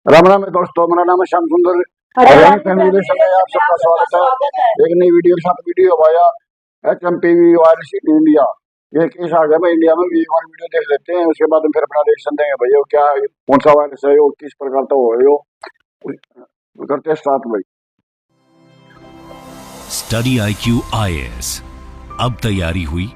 राम राम है दोस्तों, मेरा नाम है श्याम सुंदर। हरियाणा फैमिली में आप सबका स्वागत है। एक नई वीडियो के साथ वीडियो आया HMPV वायरस इन इंडिया। ये केस आ गया भाई इंडिया में भी। एक बार वीडियो देख लेते हैं, उसके बाद हम फिर अपना रिएक्शन देंगे भाई। वो क्या, कौन सा वायरस है, वो किस प्रकार का हो है, वो करते हैं स्टार्ट भाई। स्टडी IQ IAS अब तैयारी हुई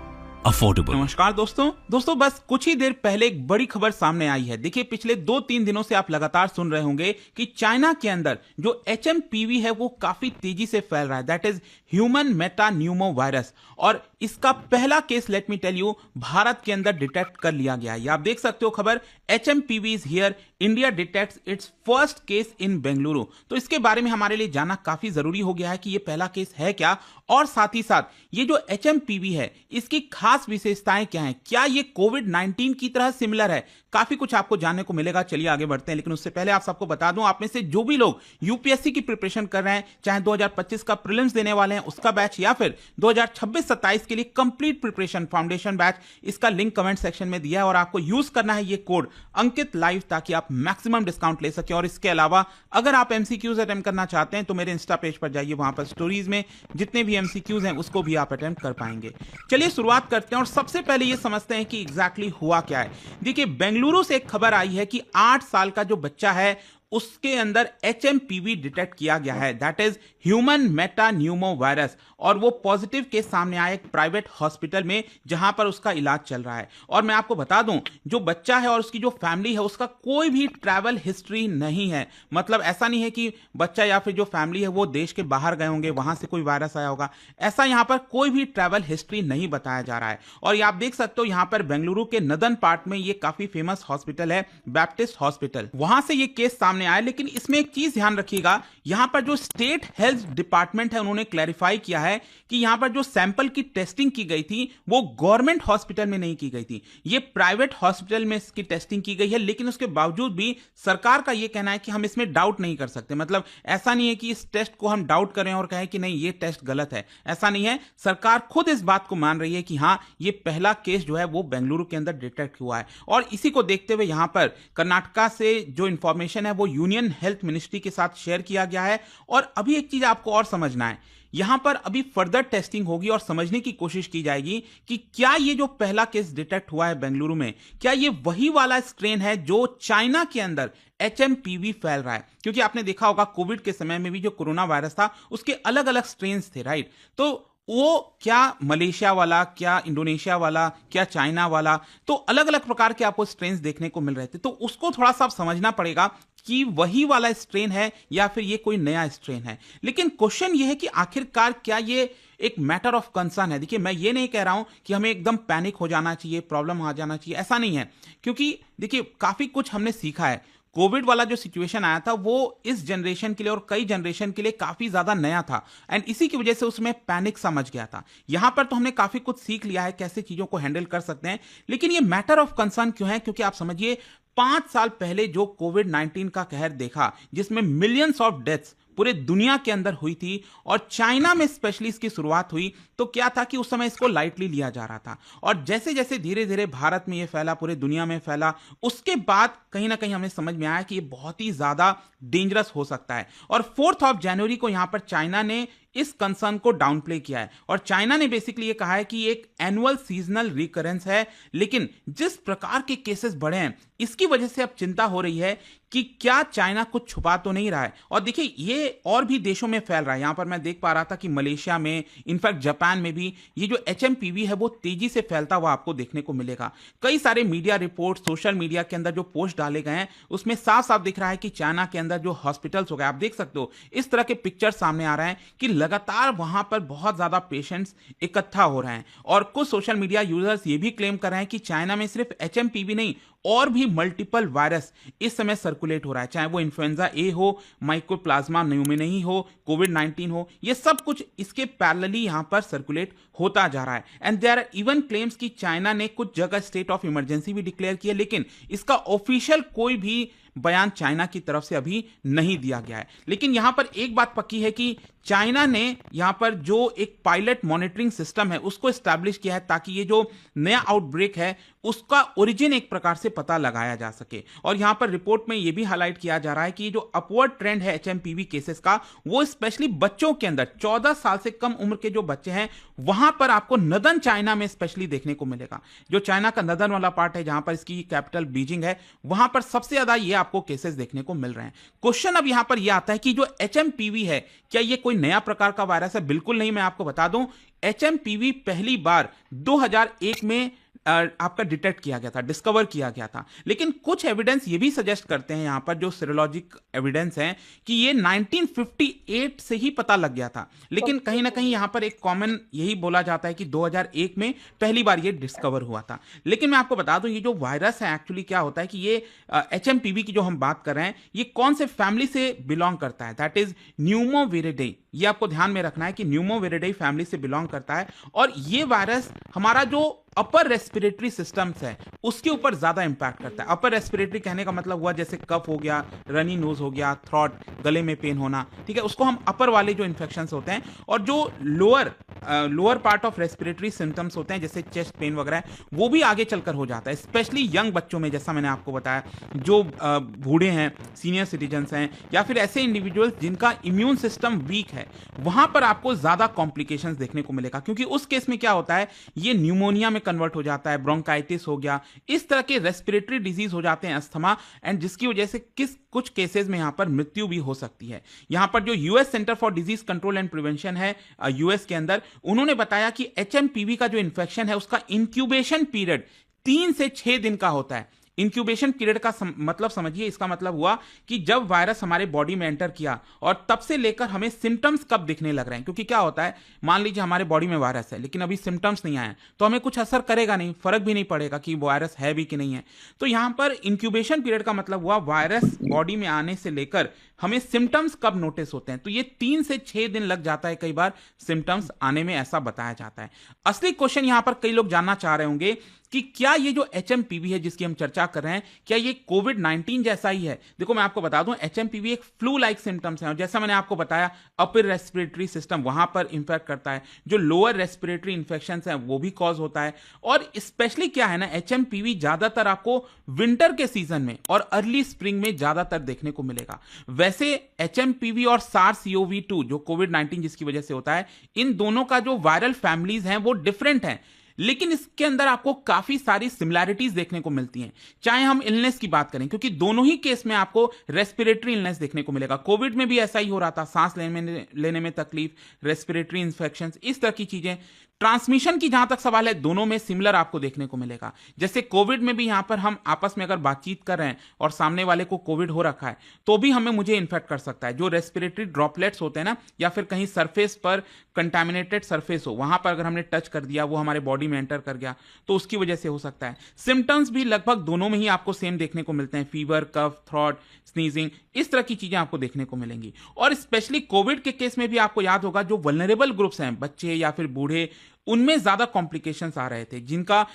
अफोर्डेबल। नमस्कार दोस्तों बस कुछ ही देर पहले एक बड़ी खबर सामने आई है। देखिए, पिछले 2-3 दिनों से आप लगातार सुन रहे होंगे कि चाइना के अंदर जो HMPV है वो काफी तेजी से फैल रहा है, that is human metapneumovirus. और इसका पहला केस, let me tell you, Bharat के अंदर डिटेक्ट कर लिया गया है। आप देख सकते हो खबर, HMPV is here, India detects it's first case in Bengaluru. तो इसके बारे में हमारे लिए जानना काफी जरूरी हो गया है कि ये पहला केस है क्या, और साथ ही साथ ये जो HMPV है इसकी खास विशेषताएं क्या हैं, क्या ये कोविड-19 की तरह सिमिलर है। काफी कुछ आपको जानने को मिलेगा। चलिए आगे बढ़ते हैं, लेकिन उससे पहले आप सबको बता दूं, आप में से जो भी लोग यूपीएससी की प्रिपरेशन कर रहे हैं, चाहे 2025 का प्रीलिम्स देने वाले हैं उसका बैच, या फिर 2026-27 के लिए कंप्लीट प्रिपरेशन फाउंडेशन बैच, इसका लिंक कमेंट सेक्शन में दिया है। और आपको यूज करना है ये कोड अंकित लाइव, ताकि आप मैक्सिमम डिस्काउंट ले सकें। और इसके अलावा अगर आप एमसीक्यूज अटेम्प्ट करना चाहते हैं तो मेरे इंस्टा पेज पर जाइए, वहां पर स्टोरीज में जितने भी एमसीक्यूज हैं उसको भी आप अटेम्प्ट कर पाएंगे। चलिए शुरुआत करते हैं और सबसे पहले ये समझते हैं कि एग्जैक्टली हुआ क्या है। देखिए, बेंगलुरु से एक खबर आई है कि 8 साल का जो बच्चा है उसके अंदर HMPV डिटेक्ट किया गया है, that is human metapneumovirus. और वो पॉजिटिव केस सामने आया एक प्राइवेट हॉस्पिटल में जहां पर उसका इलाज चल रहा है। और मैं आपको बता दूं, जो बच्चा है और उसकी जो फैमिली है उसका कोई भी ट्रैवल हिस्ट्री नहीं है। मतलब ऐसा नहीं है कि बच्चा या फिर जो फैमिली है वो देश के बाहर गए होंगे, वहां से कोई वायरस आया होगा, ऐसा यहां पर कोई भी ट्रैवल हिस्ट्री नहीं बताया जा रहा है। और ये आप देख सकते हो यहां पर बेंगलुरु के नदन पार्ट में ये काफी फेमस हॉस्पिटल है, बैप्टिस्ट हॉस्पिटल, वहां से ये केस सामने आया। लेकिन इसमें एक चीज ध्यान रखिएगा, यहां पर जो स्टेट हेल्थ डिपार्टमेंट है उन्होंने क्लैरिफाई किया है कि यहां पर जो सैंपल की टेस्टिंग की गई थी वो गवर्नमेंट हॉस्पिटल में नहीं की गई थी, ये प्राइवेट हॉस्पिटल में इसकी टेस्टिंग की गई है। लेकिन उसके बावजूद भी सरकार का यह कहना है कि हम इसमें डाउट नहीं कर सकते। मतलब ऐसा नहीं है कि इस टेस्ट को हम डाउट करें और कहें कि नहीं ये टेस्ट गलत है, ऐसा नहीं है। सरकार खुद इस बात को मान रही है कि हां, ये पहला केस जो है वो बेंगलुरु के अंदर डिटेक्ट हुआ है। और इसी को देखते हुए यहां पर कर्नाटका से जो इंफॉर्मेशन है वो यूनियन हेल्थ मिनिस्ट्री के साथ शेयर किया गया है। और अभी एक चीज आपको और समझना है, यहां पर अभी फर्दर टेस्टिंग होगी और समझने की कोशिश की जाएगी कि क्या ये जो पहला केस डिटेक्ट हुआ है बेंगलुरु में, क्या ये वही वाला स्ट्रेन है जो चाइना के अंदर HMPV फैल रहा है। क्योंकि आपने देखा होगा कोविड के समय में भी जो कोरोना वायरस था उसके अलग अलग स्ट्रेन्स थे, राइट। तो वो क्या मलेशिया वाला, क्या इंडोनेशिया वाला, क्या चाइना वाला, तो अलग अलग प्रकार के आपको स्ट्रेन्स देखने को मिल रहे थे। तो उसको थोड़ा सा समझना पड़ेगा कि वही वाला स्ट्रेन है या फिर ये कोई नया स्ट्रेन है। लेकिन क्वेश्चन ये है कि आखिरकार क्या ये एक मैटर ऑफ कंसर्न है। देखिए, मैं ये नहीं कह रहा हूं कि हमें एकदम पैनिक हो जाना चाहिए, प्रॉब्लम आ जाना चाहिए, ऐसा नहीं है। क्योंकि देखिए, काफी कुछ हमने सीखा है। कोविड वाला जो सिचुएशन आया था वो इस जनरेशन के लिए और कई जनरेशन के लिए काफी ज्यादा नया था, एंड इसी की वजह से उसमें पैनिक समझ गया था। यहां पर तो हमने काफी कुछ सीख लिया है कैसे चीजों को हैंडल कर सकते हैं। लेकिन ये मैटर ऑफ कंसर्न क्यों है? क्योंकि आप समझिए, 5 साल पहले जो कोविड-19 का कहर देखा, जिसमें मिलियंस ऑफ डेथ्स पूरे दुनिया के अंदर हुई थी और चाइना में स्पेशली इसकी शुरुआत हुई, तो क्या था कि उस समय इसको लाइटली लिया जा रहा था। और जैसे जैसे धीरे धीरे भारत में ये फैला, पूरे दुनिया में फैला, उसके बाद कहीं ना कहीं हमें समझ में आया कि ये बहुत ही ज्यादा डेंजरस हो सकता है। और 4 जनवरी को यहां पर चाइना ने इस कंसर्न को डाउन प्ले किया है और चाइना ने बेसिकली ये कहा है कि एक एनुअल सीजनल रिकरेंस है। लेकिन जिस प्रकार के केसेस बढ़े हैं इसकी वजह से अब चिंता हो रही है कि क्या चाइना कुछ छुपा तो नहीं रहा है। और देखिए, ये और भी देशों में फैल रहा है। यहां पर मैं देख पा रहा था कि मलेशिया में, इनफैक्ट जापान में भी ये जो HMPV है वो तेजी से फैलता हुआ आपको देखने को मिलेगा। कई सारे मीडिया रिपोर्ट, सोशल मीडिया के अंदर जो पोस्ट डाले गए हैं उसमें साफ साफ दिख रहा है कि चाइना के अंदर जो हॉस्पिटल्स हो गए, आप देख सकते हो इस तरह के पिक्चर सामने आ रहे हैं कि लगातार वहां पर बहुत ज्यादा पेशेंट्स इकट्ठा हो रहे हैं। और कुछ सोशल मीडिया यूजर्स ये भी क्लेम कर रहे हैं कि चाइना में सिर्फ HMPV नहीं और भी मल्टीपल वायरस इस समय सर्कुलेट हो रहा है, चाहे वो इन्फ्लुएंजा ए हो, माइकोप्लाज्मा न्यूमोनिया हो, कोविड-19 हो, ये सब कुछ इसके पैरेलली यहां पर सर्कुलेट होता जा रहा है। And there are even claims कि चाइना ने कुछ जगह स्टेट ऑफ इमरजेंसी भी डिक्लेयर किया, लेकिन इसका ऑफिशियल कोई भी बयान चाइना की तरफ से अभी नहीं दिया गया है। लेकिन यहां पर एक बात पक्की है कि चाइना ने यहां पर जो एक पायलट मॉनिटरिंग सिस्टम है उसको एस्टैब्लिश किया है ताकि ये जो नया आउटब्रेक है उसका ओरिजिन एक प्रकार से पता लगाया जा सके। और यहां पर रिपोर्ट में यह भी हाईलाइट किया जा रहा है कि जो अपवर्ड ट्रेंड है एचएमपीवी केसेस का, वो स्पेशली बच्चों के अंदर 14 साल से कम उम्र के जो बच्चे हैं वहां पर आपको नदन चाइना में स्पेशली देखने को मिलेगा। जो चाइना का नदन वाला पार्ट है जहां पर इसकी कैपिटल बीजिंग है, वहां पर सबसे ज्यादा ये आपको केसेस देखने को मिल रहे हैं। क्वेश्चन अब यहां पर यह आता है कि जो एचएमपीवी है क्या ये कोई नया प्रकार का वायरस है? बिल्कुल नहीं। मैं आपको बता दूं, एचएमपीवी पहली बार 2001 में आपका डिटेक्ट किया गया था, डिस्कवर किया गया था। लेकिन कुछ एविडेंस ये भी सजेस्ट करते हैं यहां पर जो सीरोलॉजिक एविडेंस है कि ये 1958 से ही पता लग गया था। लेकिन कहीं ना कहीं यहां पर एक कॉमन यही बोला जाता है कि 2001 में पहली बार ये डिस्कवर हुआ था। लेकिन मैं आपको बता दूं ये जो वायरस है एक्चुअली क्या होता है कि ये एचएमपीवी की जो हम बात कर रहे हैं ये कौन से फैमिली से बिलोंग करता है, दैट इज न्यूमोविरिडे। ये आपको ध्यान में रखना है कि न्यूमोविरिडे फैमिली से बिलोंग करता है और ये वायरस हमारा जो अपर रेस्पिरेटरी सिस्टम्स है उसके ऊपर ज्यादा इंपैक्ट करता है। अपर रेस्पिरेटरी कहने का मतलब हुआ जैसे कफ हो गया, रनी नोज हो गया, थ्रॉट गले में पेन होना, ठीक है, उसको हम अपर वाले जो इन्फेक्शंस होते हैं। और जो lower part of respiratory symptoms होते हैं जैसे चेस्ट पेन वगैरह, वो भी आगे चलकर हो जाता है, स्पेशली यंग बच्चों में। जैसा मैंने आपको बताया, जो बूढ़े हैं, सीनियर सिटीजन्स हैं, या फिर ऐसे इंडिविजुअल्स जिनका इम्यून सिस्टम वीक है, वहां पर आपको ज्यादा कॉम्प्लिकेशंस देखने को मिलेगा। क्योंकि उस केस में क्या होता है, ये न्यूमोनिया में कन्वर्ट हो जाता है, ब्रोंकाइटिस हो गया, इस तरह के रेस्पिरेटरी डिजीज हो जाते हैं, अस्थमा, एंड जिसकी वजह से कुछ केसेस में यहां पर मृत्यु भी हो सकती है। यहां पर जो US centre for disease control and prevention है यूएस के अंदर, उन्होंने बताया कि एचएमपीवी का जो इन्फेक्शन है उसका इंक्यूबेशन पीरियड 3 से 6 दिन का होता है। इंक्यूबेशन पीरियड का मतलब समझिए, इसका मतलब हुआ कि जब वायरस हमारे बॉडी में एंटर किया और तब से लेकर हमें सिम्टम्स कब दिखने लग रहे हैं। क्योंकि क्या होता है, मान लीजिए हमारे बॉडी में वायरस है लेकिन अभी सिम्टम्स नहीं आए तो हमें कुछ असर करेगा नहीं, फर्क भी नहीं पड़ेगा कि वायरस है भी कि नहीं है। तो यहां पर इंक्यूबेशन पीरियड का मतलब हुआ वायरस बॉडी में आने से लेकर हमें सिम्टम्स कब नोटिस होते हैं। तो ये 3 से 6 दिन लग जाता है कई बार सिम्टम्स आने में, ऐसा बताया जाता है। असली क्वेश्चन यहां पर कई लोग जानना चाह रहे होंगे कि क्या ये जो एचएमपीवी है जिसकी हम चर्चा कर रहे हैं, क्या ये कोविड-19 जैसा ही है? देखो मैं आपको बता दूं, एचएमपीवी एक फ्लू लाइक सिम्टम्स हैं और जैसा मैंने आपको बताया अपर रेस्पिरेटरी सिस्टम वहां पर इंफेक्ट करता है, जो लोअर रेस्पिरेटरी इंफेक्शंस हैं वो भी कॉज होता है। और स्पेशली क्या है ना, एचएमपीवी ज्यादातर आपको विंटर के सीजन में और अर्ली स्प्रिंग में ज्यादातर देखने को मिलेगा। वैसे एचएमपीवी और SARS-CoV-2 जो कोविड-19 जिसकी वजह से होता है, इन दोनों का जो वायरल फैमिलीज हैं वो डिफरेंट हैं, लेकिन इसके अंदर आपको काफी सारी सिमिलैरिटीज देखने को मिलती हैं। चाहे हम इलनेस की बात करें, क्योंकि दोनों ही केस में आपको रेस्पिरेटरी इलनेस देखने को मिलेगा। कोविड में भी ऐसा ही हो रहा था, सांस लेने में तकलीफ, रेस्पिरेटरी इंफेक्शंस, इस तरह की चीजें। ट्रांसमिशन की जहां तक सवाल है, दोनों में सिमिलर आपको देखने को मिलेगा। जैसे कोविड में भी यहां पर हम आपस में अगर बातचीत कर रहे हैं और सामने वाले को कोविड हो रखा है तो भी मुझे इन्फेक्ट कर सकता है। जो रेस्पिरेटरी ड्रॉपलेट्स होते हैं ना, या फिर कहीं सरफेस पर कंटामिनेटेड सरफेस हो, वहां पर अगर हमने टच कर दिया, वो हमारे बॉडी में एंटर कर गया तो उसकी वजह से हो सकता है। सिम्टम्स भी लगभग दोनों में ही आपको सेम देखने को मिलते हैं, फीवर, कफ, थ्रॉट, स्नीजिंग, इस तरह की चीजें आपको देखने को मिलेंगी। और स्पेशली कोविड के केस में भी आपको याद होगा, जो वल्नरेबल ग्रुप्स हैं, बच्चे या फिर बूढ़े, उनमें ज्यादा कॉम्प्लिकेशंस आ रहे थे, जिनका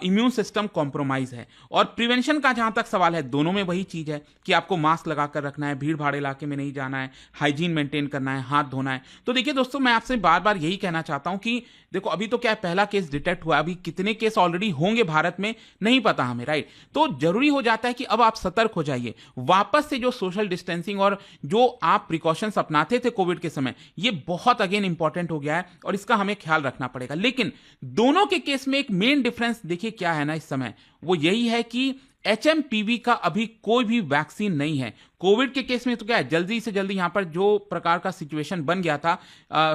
इम्यून सिस्टम कॉम्प्रोमाइज है। और प्रिवेंशन का जहां तक सवाल है, दोनों में वही चीज है कि आपको मास्क लगाकर रखना है, भीड़ भाड़ इलाके में नहीं जाना है, हाइजीन मेंटेन करना है, हाथ धोना है। तो देखिए दोस्तों, मैं आपसे बार बार यही कहना चाहता हूं कि देखो अभी तो क्या है, पहला केस डिटेक्ट हुआ, अभी कितने केस ऑलरेडी होंगे भारत में नहीं पता हमें, राइट। तो जरूरी हो जाता है कि अब आप सतर्क हो जाइए, वापस से जो सोशल डिस्टेंसिंग और जो आप प्रिकॉशंस अपनाते थे कोविड के समय, ये बहुत अगेन इंपॉर्टेंट हो गया है और इसका हमें ख्याल रखना पड़ेगा। लेकिन दोनों के केस में एक मेन डिफरेंस देखिए क्या है ना इस समय, वो यही है कि एचएमपीवी का अभी कोई भी वैक्सीन नहीं है। कोविड के केस में तो क्या है, जल्दी से जल्दी यहां पर जो प्रकार का सिचुएशन बन गया था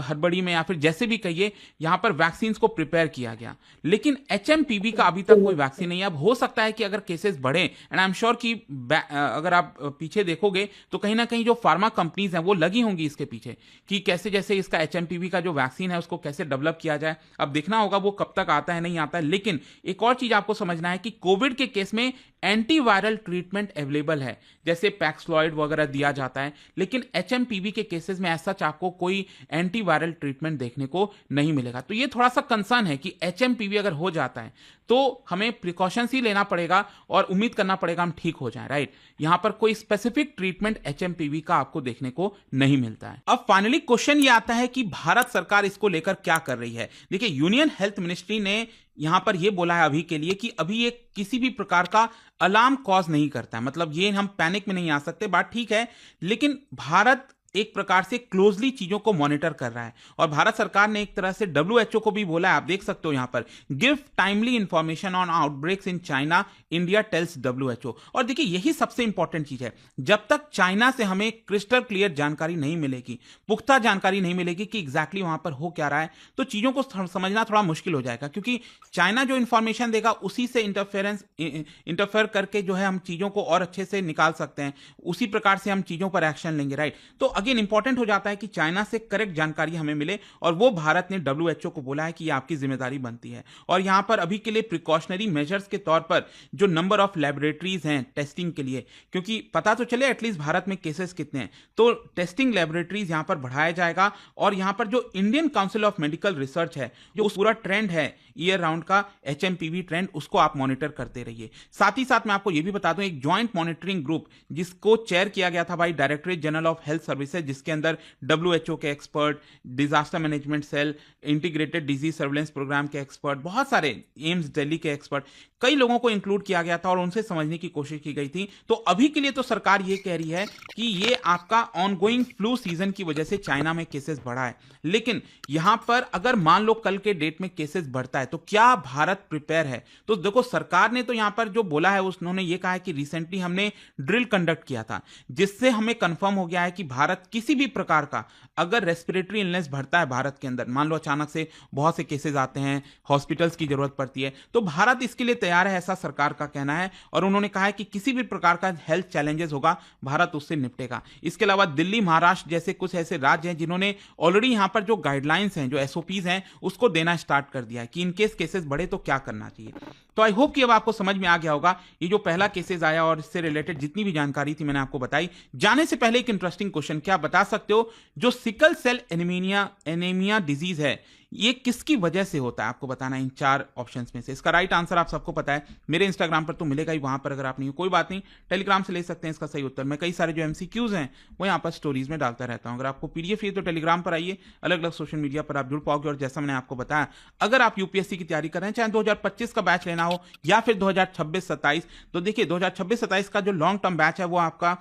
हड़बड़ी में, या फिर जैसे भी कहिए, यहां पर वैक्सीन को प्रिपेयर किया गया। लेकिन एचएमपीवी का अभी तक कोई वैक्सीन नहीं है। अब हो सकता है कि अगर केसेस बढ़े, एंड आई एम श्योर कि अगर आप पीछे देखोगे तो कहीं ना कहीं जो फार्मा कंपनीज हैं वो लगी होंगी इसके पीछे कि कैसे जैसे इसका एचएमपीवी का जो वैक्सीन है उसको कैसे डेवलप किया जाए। अब देखना होगा वो कब तक आता है नहीं आता है। लेकिन एक और चीज आपको समझना है कि कोविड के केस में एंटीवायरल ट्रीटमेंट अवेलेबल है, जैसे पैक्सलॉइड वगैरह दिया जाता है, लेकिन एचएमपीवी के केसेस में ऐसा आपको कोई एंटीवायरल ट्रीटमेंट देखने को नहीं मिलेगा। तो ये थोड़ा सा कंसर्न है कि एचएमपीवी अगर हो जाता है तो हमें प्रिकॉशंस ही लेना पड़ेगा और उम्मीद करना पड़ेगा हम ठीक हो जाएं, राइट। यहां पर कोई स्पेसिफिक ट्रीटमेंट एचएमपीवी का आपको देखने को नहीं मिलता है। अब फाइनली क्वेश्चन ये आता है कि भारत सरकार इसको लेकर क्या कर रही है। देखिए, यूनियन हेल्थ मिनिस्ट्री ने यहां पर यह बोला है अभी के लिए कि अभी ये किसी भी प्रकार का अलार्म कॉज नहीं करता है, मतलब ये हम पैनिक में नहीं आ सकते, बात ठीक है, लेकिन भारत एक प्रकार से क्लोजली चीजों को मॉनिटर कर रहा है। और भारत सरकार ने एक तरह से डब्ल्यूएचओ को भी बोला है, आप देख सकते हो यहां पर, give timely information on outbreaks in China, India tells WHO. और देखिए, यही सबसे इंपॉर्टेंट चीज है, जब तक चाइना से हमें क्रिस्टल क्लियर जानकारी नहीं मिलेगी, पुख्ता जानकारी नहीं मिलेगी कि एग्जैक्टली वहां पर हो क्या रहा है, तो चीजों को समझना थोड़ा मुश्किल हो जाएगा, क्योंकि चाइना जो इंफॉर्मेशन देगा उसी से इंटरफेयर करके जो है हम चीजों को और अच्छे से निकाल सकते हैं, उसी प्रकार से हम चीजों पर एक्शन लेंगे, राइट। तो अगेन इंपॉर्टेंट हो जाता है कि चाइना से करेक्ट जानकारी हमें मिले, और वो भारत ने डब्ल्यूएचओ को बोला है कि ये आपकी जिम्मेदारी बनती है। और यहां पर अभी के लिए प्रिकॉशनरी मेजर्स के तौर पर जो नंबर ऑफ लैबोरेटरीज हैं टेस्टिंग के लिए, क्योंकि पता तो चले एटलीस्ट भारत में केसेस कितने हैं, तो टेस्टिंग लैबोरेटरीज यहां पर बढ़ाया जाएगा। और यहां पर जो Indian council of medical research है, जो उस पूरा ट्रेंड है ईयर राउंड का एचएमपीवी ट्रेंड, उसको आप मॉनिटर करते रहिए। साथ ही साथ मैं आपको यह भी बता दूं, एक ज्वाइंट मॉनिटरिंग ग्रुप जिसको चेयर किया गया था भाई directorate general of health services, जिसके अंदर डब्ल्यूएचओ के expert, disaster management cell, integrated disease surveillance program के एक्सपर्ट, बहुत सारे एम्स दिल्ली के एक्सपर्ट, कई लोगों को इंक्लूड किया गया था और उनसे समझने की कोशिश की गई थी। तो अभी के लिए तो सरकार ये कह रही है कि ये आपका ऑनगोइंग फ्लू सीजन की वजह से चाइना में केसेस बढ़ा है, लेकिन यहां पर अगर मान लो कल के डेट में केसेस बढ़ता है तो क्या भारत प्रिपेयर है। तो देखो, सरकार ने तो यहां पर जो बोला है उन्होंने ये कहा है कि रिसेंटली हमने ड्रिल कंडक्ट किया था, जिससे हमें कंफर्म हो गया है कि भारत किसी भी प्रकार का अगर रेस्पिरेटरी इलनेस बढ़ता है भारत के अंदर, मान लो अचानक से बहुत से केसेस आते हैं, हॉस्पिटल्स की जरूरत पड़ती है, तो भारत इसके लिए तैयार है, ऐसा सरकार का कहना है। और उन्होंने कहा है कि किसी भी प्रकार का हेल्थ चैलेंजेस होगा भारत उससे निपटेगा। इसके अलावा दिल्ली, महाराष्ट्र जैसे कुछ ऐसे राज्य हैं जिन्होंने ऑलरेडी यहां पर जो गाइडलाइंस हैं, जो एसओपीज हैं, उसको देना स्टार्ट कर दिया है कि इनकेस केसेस बढ़े तो क्या करना चाहिए। तो आई होप कि अब आपको समझ में आ गया होगा ये जो पहला केसेस आया और इससे रिलेटेड जितनी भी जानकारी थी मैंने आपको बताई। जाने से पहले एक इंटरेस्टिंग क्वेश्चन, क्या आप बता सकते हो जो सिकल सेल एनीमिया डिजीज है, ये किसकी वजह से होता है? आपको बताना है इन 4 ऑप्शंस में से। इसका राइट आंसर आप सबको पता है, मेरे इंस्टाग्राम पर तो मिलेगा ही, वहां पर अगर आप नहीं हो कोई बात नहीं, टेलीग्राम से ले सकते हैं इसका सही उत्तर। मैं कई सारे जो एमसीक्यूज हैं वो यहाँ पर स्टोरीज में डालता रहता हूँ। अगर आपको पीडीएफ चाहिए तो टेलीग्राम पर आइए, अलग अलग सोशल मीडिया पर आप जुड़ पाओगे। और जैसा मैंने आपको बताया, अगर आप यूपीएससी की तैयारी कर रहे हैं, चाहे 2025 का बैच लेना हो या फिर 2026-27, तो देखिए 2026-27 का जो लॉन्ग टर्म बैच है वो आपका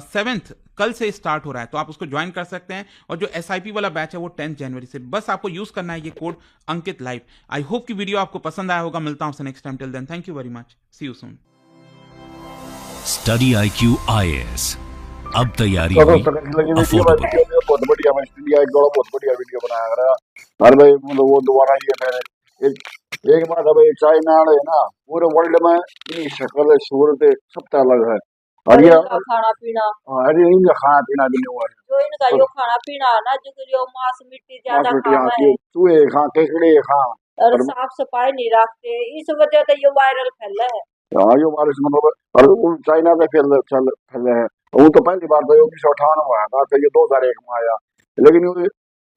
7th कल से स्टार्ट हो रहा है, तो आप उसको ज्वाइन कर सकते हैं। और जो एसआईपी वाला बैच है वो 10 जनवरी से। बस आपको यूज करना है ये code Ankit live. I hope कि वीडियो आपको पसंद आया होगा। मिलता हूं next time, till then thank you very much, see you soon. Study IQ IAS, अब तैयारी तो हुई दोस्तों कैसी लगी वीडियो? अफोर्डेबल। वीडियो बहुत बढ़िया, मैं इंडिया एक बहुत बढ़िया वीडियो बनाया रहा। अरे भाई मतलब वो दोबारा ये मैंने एक बात है भाई, चाइना है ना, पूरे वर्ल्ड में इनकी शक्ल सूरत सबसे अलग है। और ये इनका खाना पीना, अरे इनका खाना पीना भी नहीं हुआ है, जो इनका यो खाना पीना है ना, जो मांस मिट्टी ज्यादा मार्केट यहाँ खावा की है चूहे खा, केकड़े खा, और और साफ सफाई नहीं रखते, इस वजह से ये वायरल फैला है। यो बारिश मतलब और वो चाइना से फैले हैं। वो तो पहली बार तो 1958 में आया था, तो ये 2001 में आया। लेकिन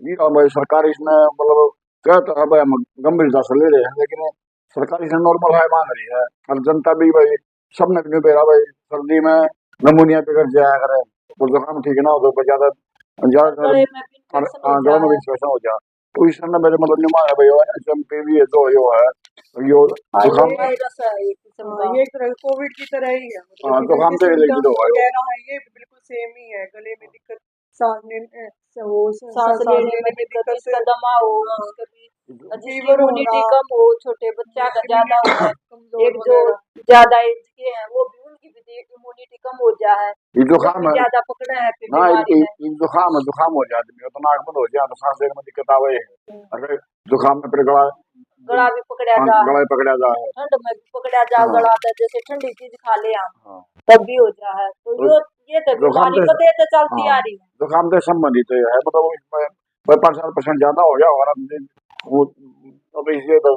ये सरकार इसमें मतलब कहता है भाई हम गंभीरता से ले रहे हैं, लेकिन सरकार इसमें नॉर्मल है मान रही है। और जनता भी भाई सबने क्यों पेरा भाई, सर्दी में नमूनिया पे जाया करे, तो जुकाम ठीक ना हो तो ज्यादा गले में भी इन्फेक्शन हो गला में जाए। इंफेक्शन हो जाए। तो इस समय मेरे मतलब निमा है भाई, एचएमपीवी है जो यो है यो हाँ, जुकाम ये वायरस है एक किस्म का। ये एक तरह कोविड की तरह ही है, हाँ, मतलब तो हम तो जैसे लेके symptoms दो आयो। वगैरह है, ये बिल्कुल सेम ही है। गले में दिक्कत, सांस लेने सांस लेने में दिक्कत, इसका दमा हो, कभी जिसकी फीवर इम्यूनिटी होना, कम हो, छोटे बच्चा का ज्यादा हो, कमजोर एक जो वगैरह। ज्यादा एज के हैं वो भी, उनकी भी इम्यूनिटी कम हो जाए, ये जुकाम है ज्यादा पकड़ा है फिर ना, बीमारी में। जुकाम हो जाती है तो नाक बंद हो जाए, तो सांस लेने में दिक्कत आवे। अगर जुकाम में फिर गला गला भी पकड़ा हाँ, जाए, गला ही पकड़ा जाए। ठंड में भी पकड़ा जाए हाँ। गला, तो जैसे ठंडी चीज खा ले हम हाँ। तब भी हो जाए। तो ये तो जुकाम बीमारी तो- पता तो चलती हाँ। आ रही है। जुकाम से संबंधित है, मतलब इसमें 5-7% ज्यादा हो जाए और वो अब इसलिए तो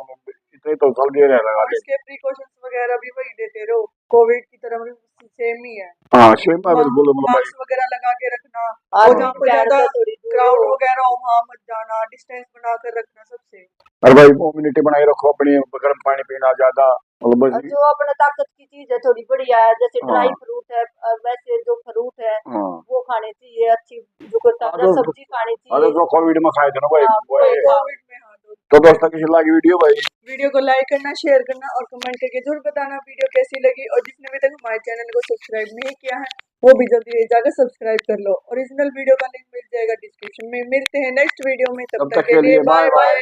सकते तो सब दे रहे लगा और दे। इसके प्रिकॉशंस वगैरह भी वही देते रहो, कोविड की तरह सेम ही है। हाँ सेम है बिल्कुल मतलब भाई। मास्क वगैरह लगा के रखना, आज और जहाँ पर ज्यादा थोड़ी दूर क्राउड हो। वगैरह हो वहाँ मत जाना, डिस्टेंस बनाकर रखना सबसे। और भाई इम्यूनिटी बनाए रखो अपनी, गर्म पानी पीना ज्यादा मतलब और बस। जो अपना ताकत की चीज है थोड़ी बढ़िया है, जैसे ड्राई हाँ। फ्रूट है, और वैसे जो फ्रूट है हाँ वो खाने चाहिए, अच्छी जो कोई ताजा तो- सब्जी खानी अरे चाहिए। तो कोविड में खाए थे ना भाई हाँ, वो वही है। कोविड में हाँ तो दोस्तों किसी लाइक वीडियो भाई, वीडियो को लाइक करना, शेयर करना और कमेंट करके जरूर बताना वीडियो कैसी लगी, और जिसने अभी तक हमारे चैनल को सब्सक्राइब नहीं किया है वो भी जल्दी जाकर सब्सक्राइब कर लो। ओरिजिनल वीडियो का लिंक मिल जाएगा डिस्क्रिप्शन में। मिलते हैं नेक्स्ट वीडियो में, तब तक के लिए बाय बाय।